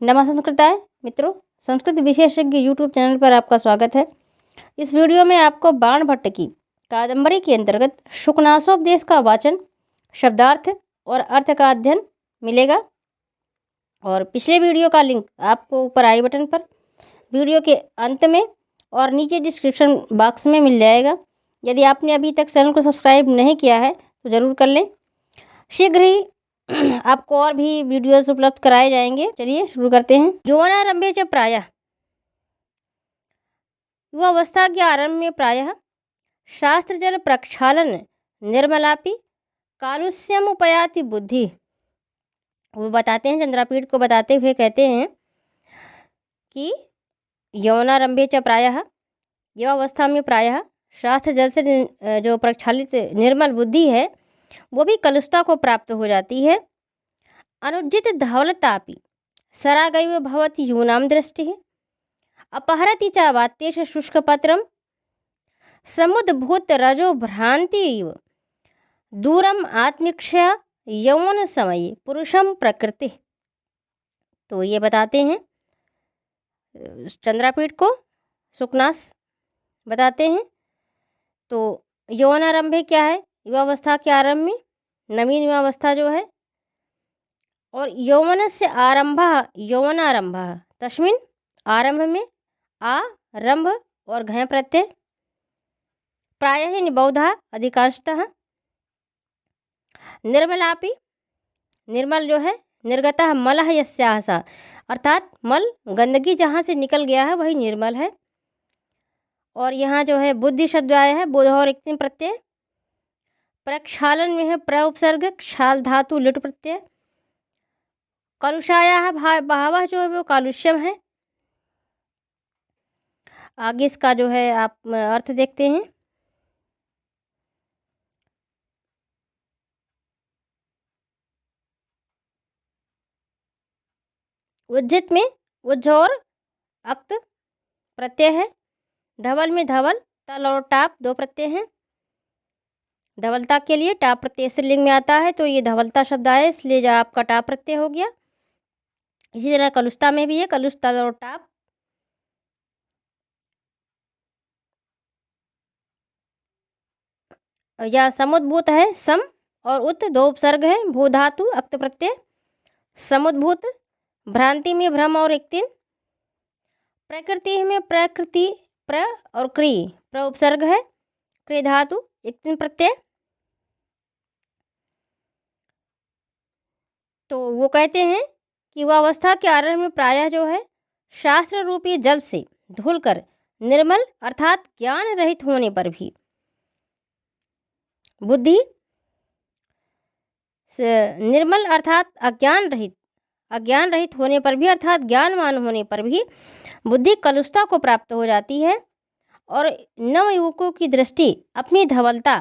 नमः संस्कृताय मित्रों, संस्कृत विशेषज्ञ यूट्यूब चैनल पर आपका स्वागत है। इस वीडियो में आपको बाण भट्ट की कादंबरी के अंतर्गत शुकनासोपदेश का वाचन, शब्दार्थ और अर्थ का अध्ययन मिलेगा। और पिछले वीडियो का लिंक आपको ऊपर आई बटन पर, वीडियो के अंत में और नीचे डिस्क्रिप्शन बॉक्स में मिल जाएगा। यदि आपने अभी तक चैनल को सब्सक्राइब नहीं किया है तो ज़रूर कर लें। शीघ्र ही आपको और भी वीडियोस उपलब्ध कराए जाएंगे। चलिए शुरू करते हैं। यौवनारंभे च प्रायः, युवावस्था के आरंभ में प्रायः शास्त्रजल प्रक्षालन निर्मलापि कालुष्यम उपयाति बुद्धि। वो बताते हैं, चंद्रापीठ को बताते हुए कहते हैं कि यौवनारंभे च प्रायः, युवावस्था में प्रायः शास्त्र जल से जो प्रक्षालित निर्मल बुद्धि है वो भी कलुषता को प्राप्त हो जाती है। अनुज्जित धवलतापि सरागैव भवति यूनां दृष्टिः, अपहरति च वात्येष शुष्कपत्रं समुद्भूत रजो भ्रांतिरिव दूरम आत्मीक्षा यौवन समये पुरुषम प्रकृति। तो ये बताते हैं चंद्रापीठ को, शुकनास बताते हैं। तो यौवनारंभे क्या है? युवावस्था के आरंभ में, नवीन युवावस्था जो है। और यौवन से आरंभ, यौवनारंभ तस्मिन्, आरंभ में आरंभ और घय प्रत्यय, प्रायः ही बहुधा अधिकांशतः। निर्मलापि, निर्मल जो है, निर्गतः मलः यस्याः सा, अर्थात मल गंदगी जहाँ से निकल गया है वही निर्मल है। और यहाँ जो है बुद्धि शब्द आया है, बोध और एक प्रत्यय। प्रक्षालन में है प्र उपसर्ग, क्षाल धातु लिट प्रत्यय। कलुषाया भावः जो है वो कालुष्यम है। आगे इसका जो है आप अर्थ देखते हैं। उज्जित में उज्ज और अक्त प्रत्यय है। धवल में धवल, तल और टाप दो प्रत्यय हैं। धवलता के लिए टाप प्रत्यय स्त्रीलिंग में आता है, तो ये धवलता शब्द आया, इसलिए जो आपका टाप प्रत्यय हो गया। इसी तरह कलुषता में भी है, कलुष, तल और टाप। या समुद्भूत है, सम और उत दो उपसर्ग है, भू धातु अक्त प्रत्यय। समुद्भूत, भ्रांति में भ्रम और एक तीन। प्रकृति में प्रकृति, प्र और क्री, प्र उपसर्ग है, क्री धातु एक तीन प्रत्यय। तो वो कहते हैं कि वह अवस्था के आरंभ में प्रायः जो है शास्त्र रूपी जल से धुलकर निर्मल अर्थात ज्ञान रहित होने पर भी, बुद्धि निर्मल अर्थात अज्ञान रहित होने पर भी, अर्थात ज्ञानवान होने पर भी बुद्धि कलुषता को प्राप्त हो जाती है। और नवयुवकों की दृष्टि अपनी धवलता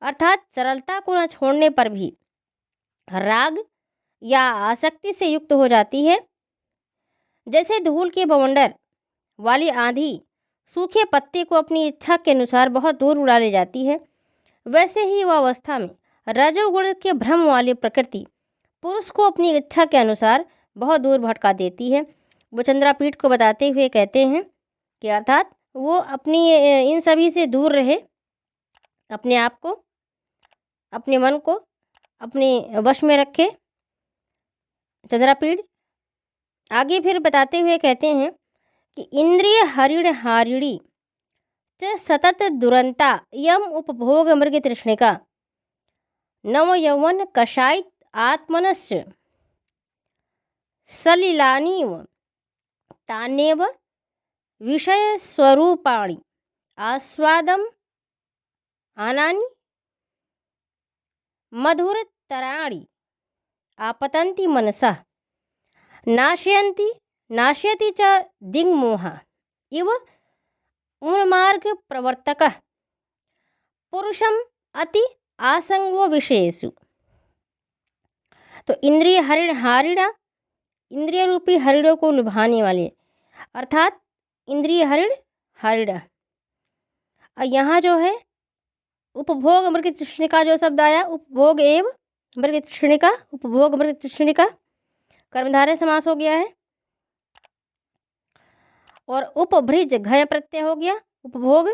अर्थात सरलता को न छोड़ने पर भी राग या आसक्ति से युक्त हो जाती है। जैसे धूल के बवंडर वाली आंधी सूखे पत्ते को अपनी इच्छा के अनुसार बहुत दूर उड़ा ले जाती है, वैसे ही वह अवस्था में रजोगुण के भ्रम वाली प्रकृति पुरुष को अपनी इच्छा के अनुसार बहुत दूर भटका देती है। वो चंद्रापीठ को बताते हुए कहते हैं कि अर्थात वो अपनी इन सभी से दूर रहे, अपने आप को, अपने मन को अपने वश में रखे। चंद्रापीठ आगे फिर बताते हुए कहते हैं कि इंद्रिय हरिण हारिणी च सतत दुरंता यम उपभोग मृग तृष्णिका नव यौवन कषायित आत्मनस्य सलिलानीव तानेव विषय स्वरूपाणि आस्वादम आनानि मधुरतराणि आपतंति मनसा नाशयति च दिग्मोहा इव उन्मार्ग प्रवर्तक पुरुषम अति आसंगो विषयेषु। तो इंद्रिय हरिण हारिणा, इंद्रिय रूपी हरिणों को लुभाने वाले, अर्थात इंद्रिय हरिण हारिणा। और यहाँ जो है उपभोग मृग तृष्णिका जो शब्द आया, उपभोग एवं मृग तृष्णिका, उपभोग मृग तृष्णिका कर्मधारय समास हो गया है। और उपभृज घय प्रत्यय हो गया उपभोग।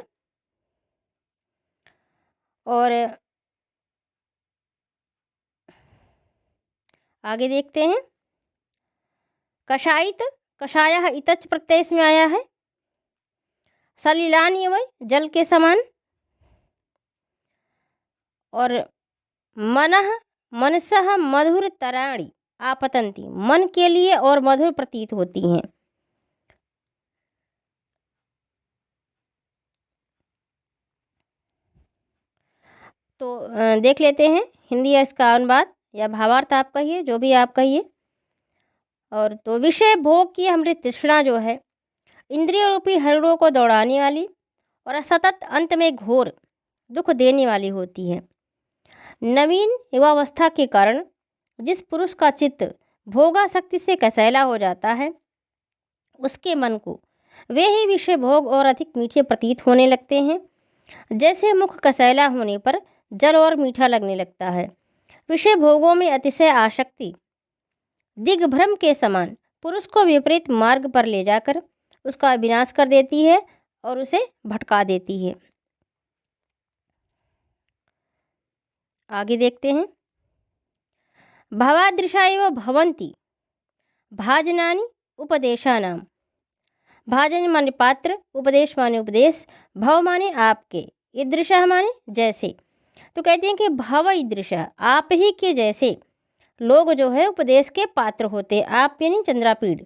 और आगे देखते हैं, कषायित कषायः इतच प्रत्यय इसमें आया है। सलिलान ये जल के समान। और मनः मनसः मधुर तराणी आपतंती, मन के लिए और मधुर प्रतीत होती हैं। तो देख लेते हैं हिंदी या इसका अनुवाद या भावार्थ आप कहिए, जो भी आप कहिए। और तो विषय भोग की हमारी तृष्णा जो है, इंद्रिय रूपी हरिणों को दौड़ाने वाली और सतत अंत में घोर दुख देने वाली होती है। नवीन युवावस्था के कारण जिस पुरुष का चित्त भोगासक्ति से कसैला हो जाता है, उसके मन को वे ही विषय भोग और अधिक मीठे प्रतीत होने लगते हैं। जैसे मुख कसैला होने पर जल और मीठा लगने लगता है, विषय भोगों में अतिशय आसक्ति दिग्भ्रम के समान पुरुष को विपरीत मार्ग पर ले जाकर उसका विनाश कर देती है और उसे भटका देती है। आगे देखते हैं, भवादृशा एव भवन्ति भाजनानि उपदेशानाम। भाजन माने पात्र, उपदेश माने उपदेश, भव माने आपके, ईदृशः माने जैसे। तो कहते हैं कि भव ईदृशः, आप ही के जैसे लोग जो है उपदेश के पात्र होते हैं। आप यानी चंद्रापीड़।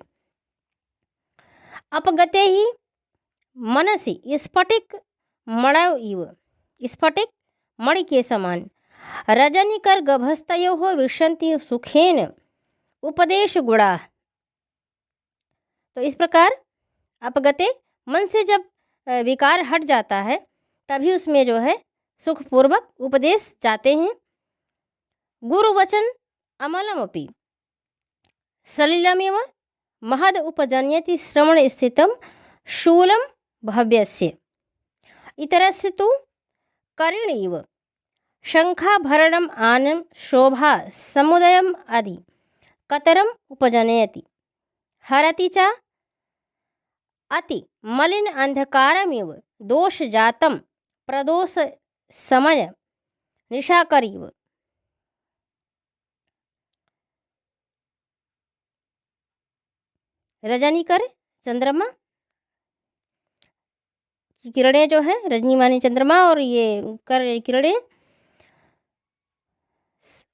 अपगते ही मनसी स्फटिक मणव इव, स्फटिक मणि के समान। रजनीकर गभस्तयो हो विशंति सुखेन उपदेश गुणा। तो इस प्रकार अपगते मन से जब विकार हट जाता है तभी उसमें जो है सुखपूर्वक उपदेश जाते हैं। गुरु वचन अमलमपि सलिलमेव महद उपजन्यति श्रवण स्थितम शूलम भव्यस्य। इतरस्य तु करिणीव शंखाभरणम आनंद शोभा समुदयम आदि कतरम उपजनयति। हरति च अति मलिन अंधकारमेव दोष जातम प्रदोष समय निशाकरीव। रजनीकर चंद्रमा की किरणें जो है, रजनी माने चंद्रमा और ये कर किरणें,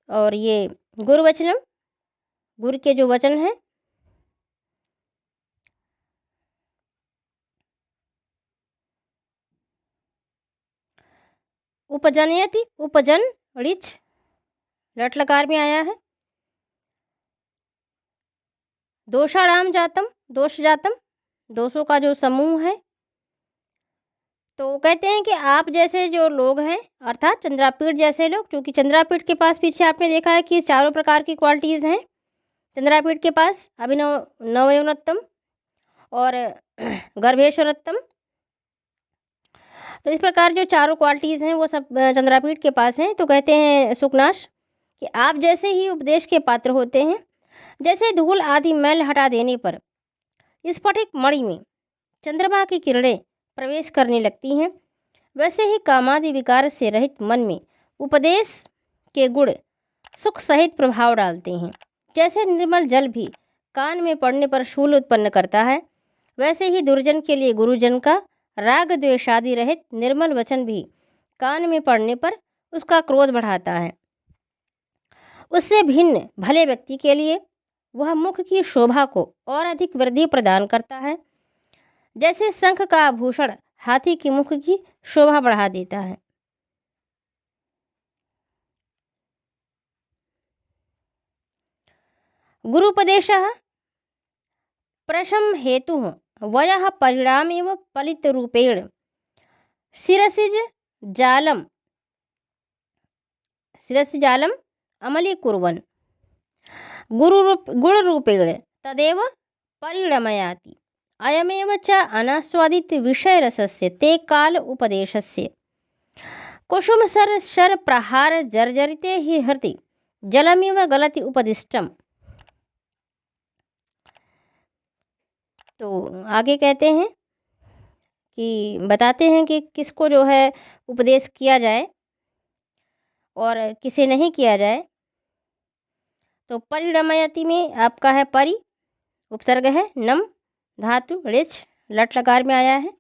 और ये गुरु वचनम गुरु के जो वचन हैं, उपजनयति उपजन ऋच लट लकार में आया है। दोषाणाम जातम दोष जातम, दोषों का जो समूह है। तो कहते हैं कि आप जैसे जो लोग हैं अर्थात चंद्रापीठ जैसे लोग, क्योंकि चंद्रापीठ के पास पीछे आपने देखा है कि चारों प्रकार की क्वालिटीज़ हैं चंद्रापीठ के पास, अभिनव नवयौनतम और गर्भेश्वरतम। तो इस प्रकार जो चारों क्वालिटीज़ हैं वो सब चंद्रापीठ के पास हैं। तो कहते हैं सुकनाश कि आप जैसे ही उपदेश के पात्र होते हैं, जैसे धूल आदि मैल हटा देने पर स्फटिक मणि में चंद्रमा की किरणें प्रवेश करने लगती हैं, वैसे ही कामादि विकार से रहित मन में उपदेश के गुण सुख सहित प्रभाव डालते हैं। जैसे निर्मल जल भी कान में पड़ने पर शूल उत्पन्न करता है, वैसे ही दुर्जन के लिए गुरुजन का राग द्वेषादि रहित निर्मल वचन भी कान में पड़ने पर उसका क्रोध बढ़ाता है। उससे भिन्न भले व्यक्ति के लिए वह मुख की शोभा को और अधिक वृद्धि प्रदान करता है। जैसे शंख का आभूषण हाथी की मुख की शोभा बढ़ा देता है। गुरुपदेशः प्रशम हेतु वयः परिणामेव पलित रूपेण शिरसिज जालम अमलीकुर्वन् गुणरूपेण तदेव परिणमयाति। अयमेव च अनास्वादित विषयरसस्य ते काल उपदेशस्य। कुसुमसर शर प्रहार जर्जरिते हि हृति जलमिव गलति उपदिष्टम्। तो आगे कहते हैं कि बताते हैं कि किसको जो है उपदेश किया जाए और किसे नहीं किया जाए। तो परिणमयति में आपका है परि, उपसर्ग है, नम धातु, ऋच लट लकार में आया है।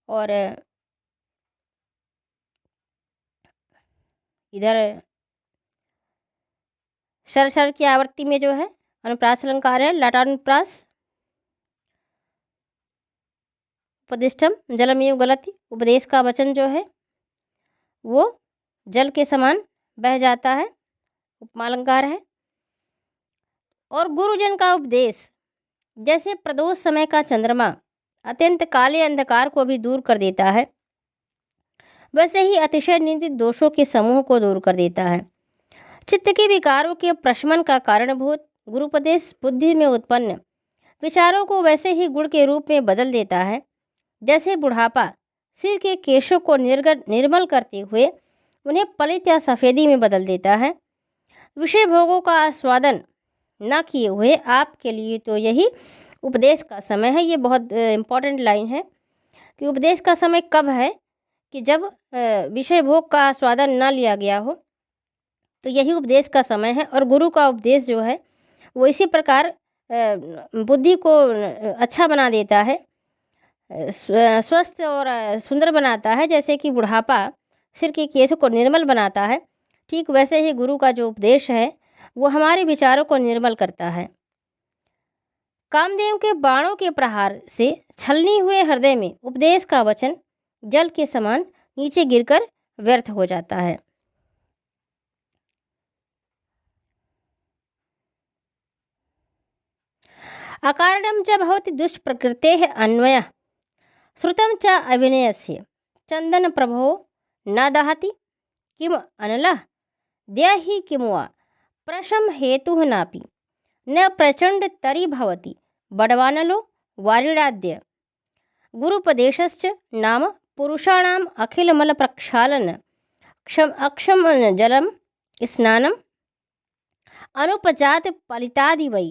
और इधर शर शर की आवृत्ति में जो है अनुप्रास अलंकार है, लटानुप्रास। उपदिष्टम जलमेव गलति, उपदेश का वचन जो है वो जल के समान बह जाता है, उपमालंकार है। और गुरुजन का उपदेश जैसे प्रदोष समय का चंद्रमा अत्यंत काले अंधकार को भी दूर कर देता है, वैसे ही अतिशय निंदित दोषों के समूह को दूर कर देता है। चित्त के विकारों के प्रशमन का कारणभूत गुरुपदेश बुद्धि में उत्पन्न विचारों को वैसे ही गुण के रूप में बदल देता है, जैसे बुढ़ापा सिर के केशों को निर्मल करते हुए उन्हें पलित या सफ़ेदी में बदल देता है। विषय भोगों का आस्वादन न किए हुए आपके लिए तो यही उपदेश का समय है। ये बहुत इम्पॉर्टेंट लाइन है कि उपदेश का समय कब है कि जब विषय भोग का आस्वादन न लिया गया हो, तो यही उपदेश का समय है। और गुरु का उपदेश जो है वो इसी प्रकार बुद्धि को अच्छा बना देता है, स्वस्थ और सुंदर बनाता है। जैसे कि बुढ़ापा सिर के केश को निर्मल बनाता है, ठीक वैसे ही गुरु का जो उपदेश है वो हमारे विचारों को निर्मल करता है। कामदेव के बाणों के प्रहार से छलनी हुए हृदय में उपदेश का वचन जल के समान नीचे गिरकर व्यर्थ हो जाता है। अकारणं च भवति दुष्प्रकृतेः अन्वयः श्रुतं च अविनयस्य चंदन प्रभो न दहति किम अनलः देहि किमु वा प्रशम हेतुः नापि न प्रचंड तरी भवति बडवानलो वारिणाद्य। गुरुपदेशश्च नाम पुरुषाणाम् अखिलमल प्रक्षालन अक्षम जलम स्नानम अनुपजात पलितादि वै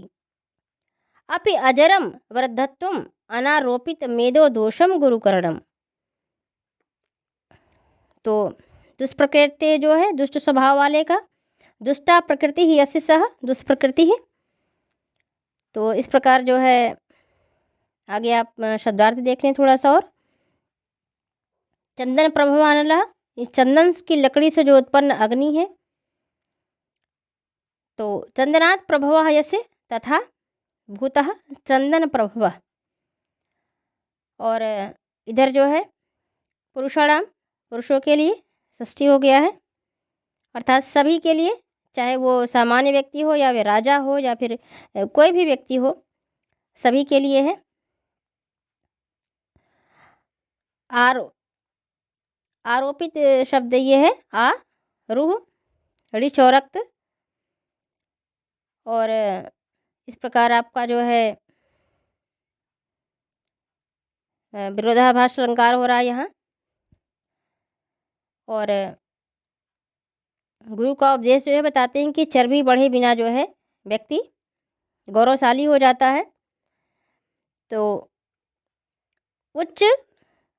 अपि अजरम वृद्धत्वम अनारोपित मेदो दोषम गुरुकरणम। तो दुष्प्रकृति जो है दुष्ट स्वभाव वाले का, दुष्टा प्रकृति ही यस्य सह दुष्प्रकृति ही। तो इस प्रकार जो है आगे आप शब्दार्थ देख लें थोड़ा सा। और चंदन प्रभवानल, इस चंदन की लकड़ी से जो उत्पन्न अग्नि है, तो चंदनात् प्रभव यस्य तथा भूतः चंदन प्रभव। और इधर जो है पुरुषाणाम पुरुषों के लिए षष्ठी हो गया है, अर्थात सभी के लिए, चाहे वो सामान्य व्यक्ति हो या वे राजा हो या फिर कोई भी व्यक्ति हो, सभी के लिए है। आरोपित शब्द ये है आ रूह ऋ चौरक्त। और इस प्रकार आपका जो है विरोधाभास अलंकार हो रहा है यहाँ। और गुरु का उपदेश जो है बताते हैं कि चर्बी बढ़े बिना जो है व्यक्ति गौरवशाली हो जाता है। तो उच्च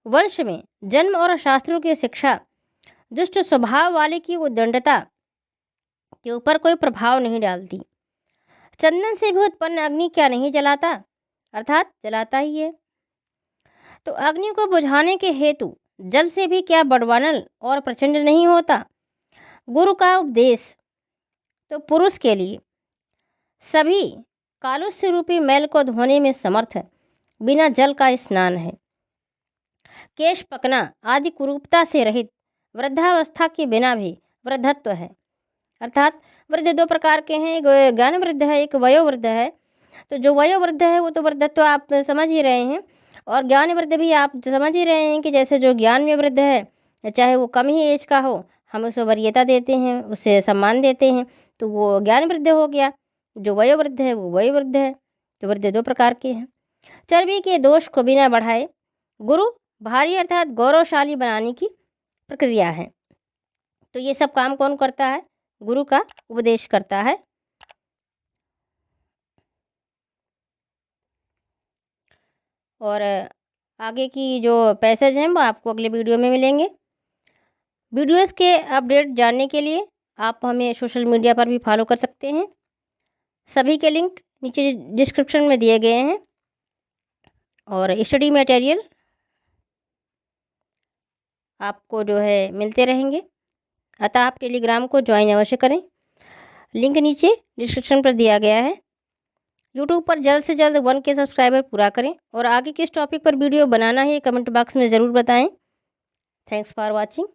वंश में जन्म और शास्त्रों की शिक्षा दुष्ट स्वभाव वाले की उद्दंडता के ऊपर कोई प्रभाव नहीं डालती। चंदन से भी उत्पन्न अग्नि क्या नहीं जलाता, अर्थात जलाता ही है। तो अग्नि को बुझाने के हेतु जल से भी क्या बड़वानल और प्रचंड नहीं होता। गुरु का उपदेश तो पुरुष के लिए सभी कालुष्य रूपी मैल को धोने में समर्थ बिना जल का स्नान है। केश पकना आदि कुरूपता से रहित वृद्धावस्था के बिना भी वृद्धत्व है। अर्थात वृद्ध दो प्रकार के हैं, एक ज्ञान वृद्ध है, एक वयोवृद्ध है। तो जो वयोवृद्ध है वो तो वृद्धत्व आप समझ ही रहे हैं, और ज्ञान वृद्ध भी आप समझ ही रहे हैं कि जैसे जो ज्ञान में वृद्ध है, चाहे वो कम ही एज का हो, हम उसे वरीयता देते हैं, उसे सम्मान देते हैं, तो वो ज्ञान वृद्ध हो गया। जो वयोवृद्ध है वो वयोवृद्ध है। तो वृद्ध दो प्रकार के हैं। चर्बी के दोष को बिना बढ़ाए गुरु भारी अर्थात गौरवशाली बनाने की प्रक्रिया है। तो ये सब काम कौन करता है? गुरु का उपदेश करता है। और आगे की जो पैसेज हैं वो आपको अगले वीडियो में मिलेंगे। वीडियोस के अपडेट जानने के लिए आप हमें सोशल मीडिया पर भी फॉलो कर सकते हैं। सभी के लिंक नीचे डिस्क्रिप्शन में दिए गए हैं। और स्टडी मटेरियल आपको जो है मिलते रहेंगे, अतः आप टेलीग्राम को ज्वाइन अवश्य करें। लिंक नीचे डिस्क्रिप्शन पर दिया गया है। यूट्यूब पर जल्द से जल्द 1K सब्सक्राइबर पूरा करें और आगे किस टॉपिक पर वीडियो बनाना है कमेंट बॉक्स में ज़रूर बताएं। Thanks for watching.